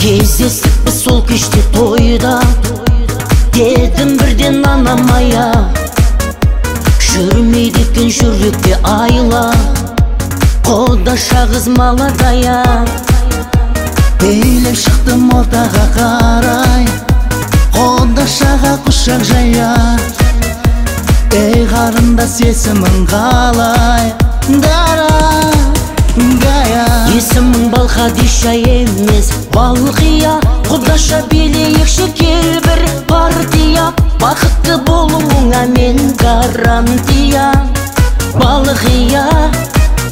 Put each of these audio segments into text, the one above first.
Кездестік біз сол кеште тойда, дедім бірден анамая, жүрмейді екен жүректе айла, Қодаша қыз молодая. Билеп шықтым ортаға қарай, Қодашаға құшақ жая. Ей қарындас есімің қалай, Дара Гая. Есімің Балқадиша емес, Балқия. Қодаша билейікші кел бір партия, бақытты болуыңа мен гарантия. Балқия,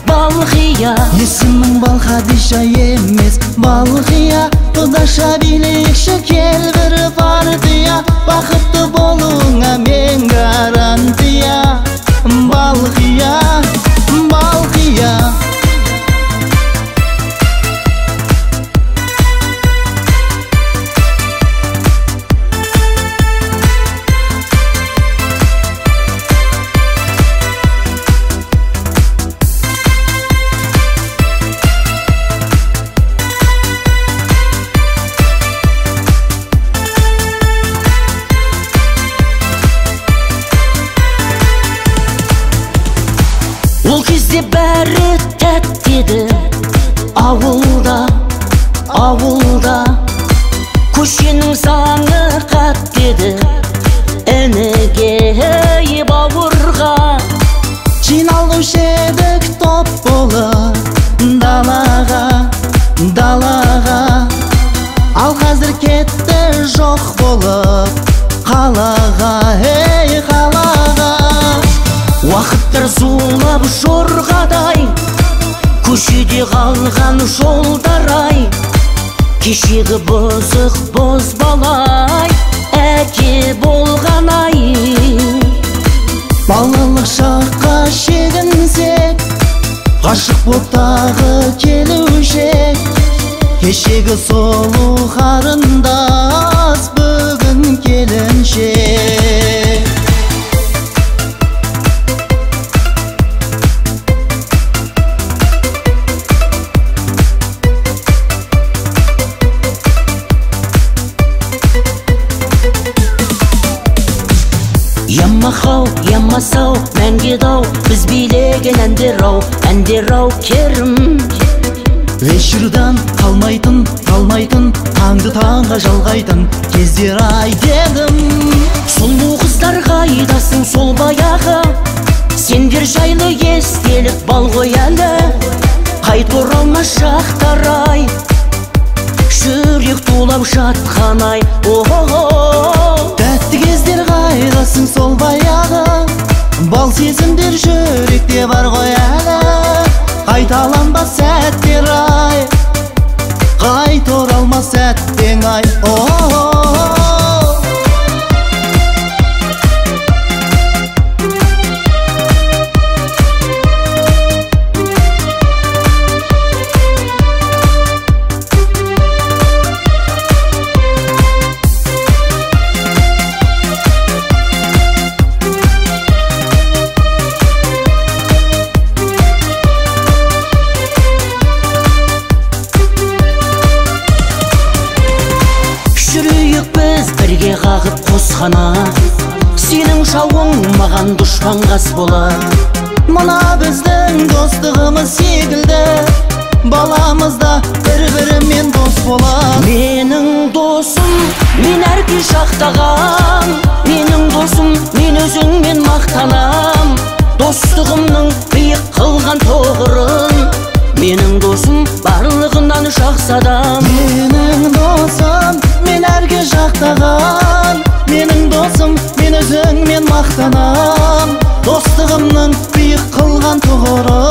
Балқия. Есімің Балқадиша емес, Балқия. Қодаша билейікші кел бір партия, бақытты болуыңа мен гарантия. Балқия, Балқия. Ол кезде бәрі тәттеді, ауылда, ауылда. Көшенің заңы қаттеді, ініге бауырға. Жиналушы едік топ болып, далаға, далаға. Ал қазір кетті жоқ болып, қалаға, ей қалаға. Уақыттар зулап жорғадай, көшеде қалған жолдар-ай. Кешегі бұзық бозбалай, әке болған-ай. Балалық шаққа шегінсек, ғашық боп тағы келушек. Кешегі сұлу қарындас, бүгін келіншек. Ямахау, ямасау, мәнге дау, біз билеген әндер-ау, әндер-ау керім. Вечердан қалмайтын, қалмайтын, таңды таңға жалғайтын кездер-ай дедім. Сұлу қыздар қайдасың сол баяғы, сендер жайлы естелік бал ғой әлі. Қайт оралмас шақтар-ай, жүрек тулап жатқан-ай. Тәтті кездер қайдасың сол баяғы, бал сезімдер жүректе бар ғой әлі. Қайталанбас сәттер-ай, қайт оралмас сәттең-ай. Жүрейік біз бірге қағып қосқана, сенің жауың маған дұшпан қас болар. Мына біздің достығымыз секілді, баламызда бір-бірімен дос болар. Менің досым, мен әрке жақтаған, менің досым, мен өзіңмен мақтанам. Достығымның биік қылған тоғырын, менің досым барлығынан жақсы адам. Менің досым, мен әрге жақтаған, менің досым, мен өзіңмен мақтанам. Достығымның биік қылған тұғырын,